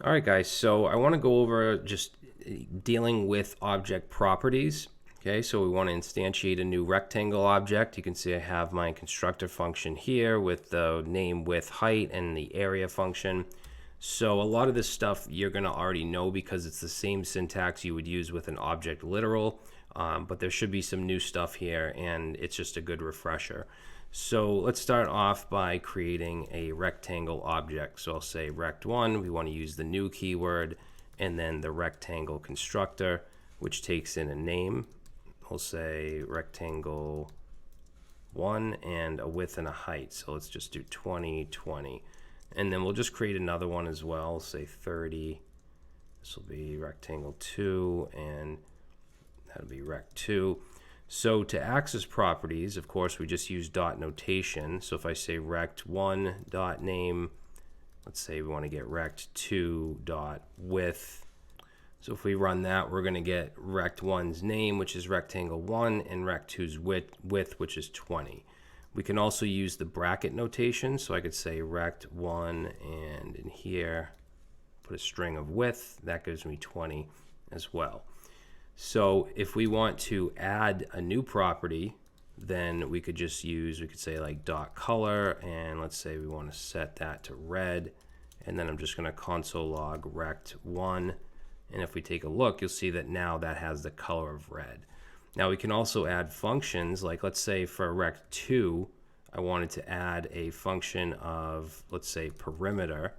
All right, guys, so I want to go over just dealing with object properties. Okay, so we want to instantiate a new rectangle object. You can see I have my constructor function here with the name, width, height, and the area function. So a lot of this stuff you're going to already know because it's the same syntax you would use with an object literal, but there should be some new stuff here, and it's just a good refresher. So let's start off by creating a rectangle object. So I'll say rect1, we want to use the new keyword, and then the rectangle constructor, which takes in a name. We'll say rectangle 1 and a width and a height. So let's just do 20, 20. And then we'll just create another one as well, say 30. This will be rectangle 2, and that'll be rect2. So to access properties, of course, we just use dot notation. So if I say rect1 dot name, let's say we want to get rect2 dot width. So if we run that, we're going to get rect1's name, which is rectangle 1, and rect2's width, which is 20. We can also use the bracket notation. So I could say rect1 and in here, put a string of width. That gives me 20 as well. So if we want to add a new property, then we could just use, we could say like dot color, and let's say we want to set that to red, and then I'm just going to console log rect1, and if we take a look, you'll see that now that has the color of red. Now we can also add functions, like let's say for rect2, I wanted to add a function of, let's say, perimeter.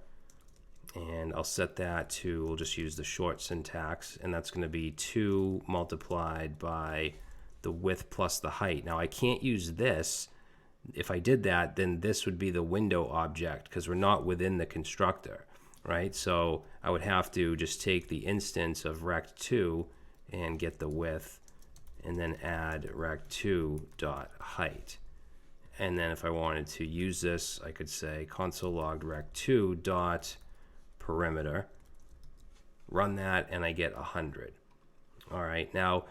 And I'll set that to, we'll just use the short syntax, and that's going to be 2 multiplied by the width plus the height. Now I can't use this. If I did that, then this would be the window object because we're not within the constructor, right? So I would have to just take the instance of rect2 and get the width, and then add rect2 dot height. And then if I wanted to use this, I could say console logged rect2 dot perimeter, run that, and I get 100. All right, now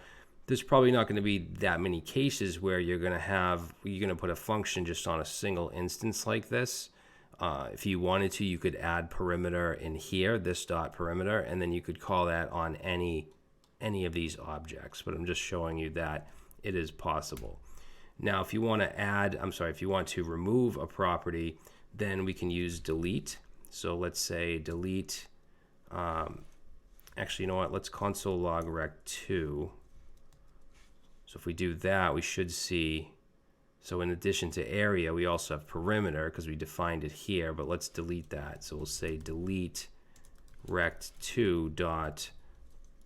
there's probably not going to be that many cases where you're going to put a function just on a single instance like this. If you wanted to, you could add perimeter in here, this dot perimeter, and then you could call that on any of these objects. But I'm just showing you that it is possible. Now, if you want to remove a property, then we can use delete. So let's say delete, actually, you know what, let's console log rect2. So if we do that, we should see, so in addition to area, we also have perimeter because we defined it here, but let's delete that. So we'll say delete rect2 dot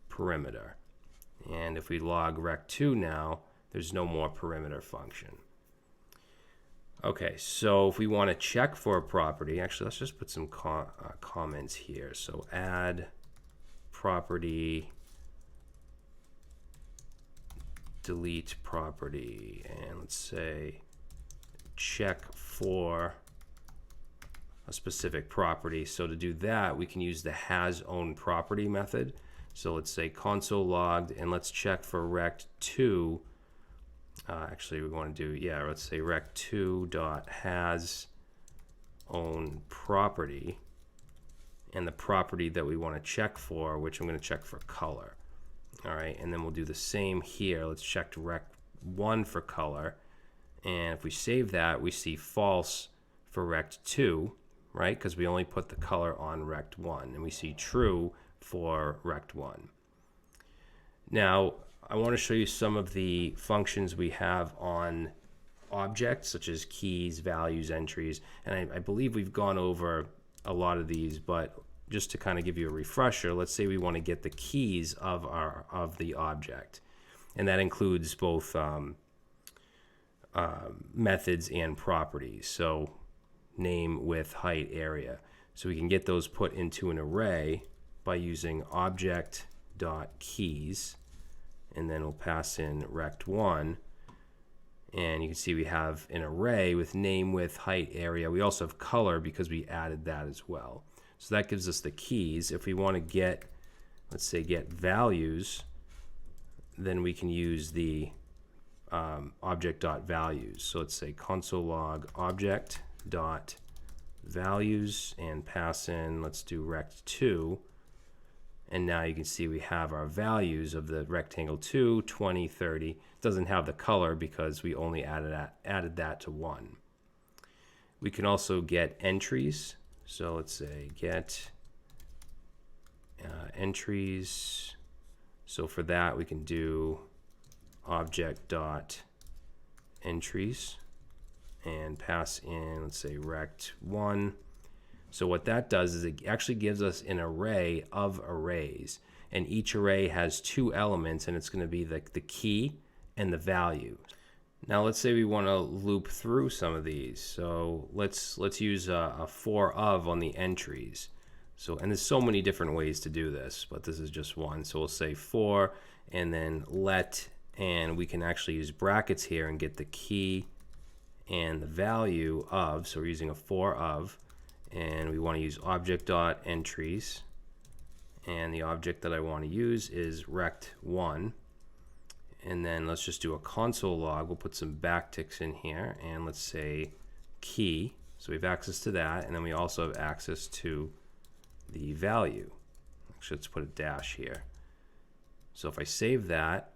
perimeter. And if we log rect2 now, there's no more perimeter function. Okay, so if we want to check for a property, actually, let's just put some comments here. So add property, delete property, and let's say check for a specific property. So to do that, we can use the hasOwnProperty method. So let's say console logged, and let's check for rect2. Actually, we want to do, let's say rect2 dot has own property, and the property that we want to check for, which I'm going to check for color. All right, and then we'll do the same here. Let's check rect1 for color, and if we save that, we see false for rect2, right? Because we only put the color on rect1, and we see true for rect1. Now, I want to show you some of the functions we have on objects, such as keys, values, entries, and I believe we've gone over a lot of these, but just to kind of give you a refresher, let's say we want to get the keys of the object, and that includes both methods and properties, so name, width, height, area. So we can get those put into an array by using object.keys, and then we'll pass in rect1, and you can see we have an array with name, width, height, area. We also have color because we added that as well. So that gives us the keys. If we want to get, let's say, get values, then we can use the object.values. So let's say console log object.values. values and pass in, let's do rect2. And now you can see we have our values of the rectangle 2, 20, 30. It doesn't have the color because we only added that to 1. We can also get entries. So let's say get entries. So for that we can do object dot entries and pass in, let's say rect1. So what that does is it actually gives us an array of arrays, and each array has 2 elements, and it's going to be the key and the value. Now let's say we want to loop through some of these. So let's use a for of on the entries. So, and there's so many different ways to do this, but this is just one. So we'll say for and then let, and we can actually use brackets here and get the key and the value of. So we're using a for of. And we want to use object.entries, and the object that I want to use is rect1. And then let's just do a console log. We'll put some backticks in here, and let's say key. So we have access to that, and then we also have access to the value. Actually, let's put a dash here. So if I save that,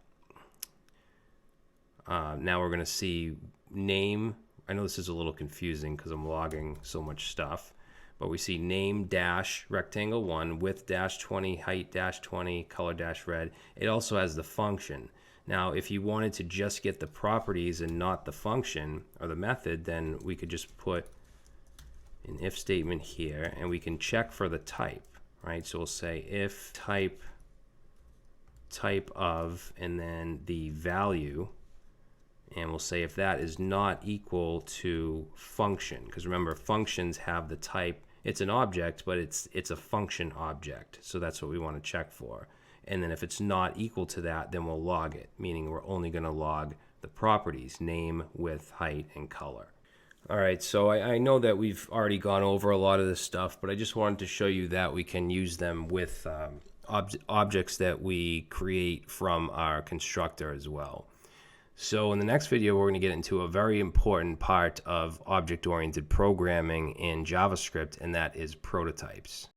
now we're going to see name. I know this is a little confusing because I'm logging so much stuff. But we see name dash rectangle 1, width dash 20, height dash 20, color dash red. It also has the function. Now, if you wanted to just get the properties and not the function or the method, then we could just put an if statement here, and we can check for the type, right? So we'll say if type of, and then the value. And we'll say if that is not equal to function, because remember, functions have the type. It's an object, but it's a function object. So that's what we want to check for. And then if it's not equal to that, then we'll log it, meaning we're only going to log the properties, name, width, height, and color. All right, so I know that we've already gone over a lot of this stuff, but I just wanted to show you that we can use them with objects that we create from our constructor as well. So in the next video, we're going to get into a very important part of object-oriented programming in JavaScript, and that is prototypes.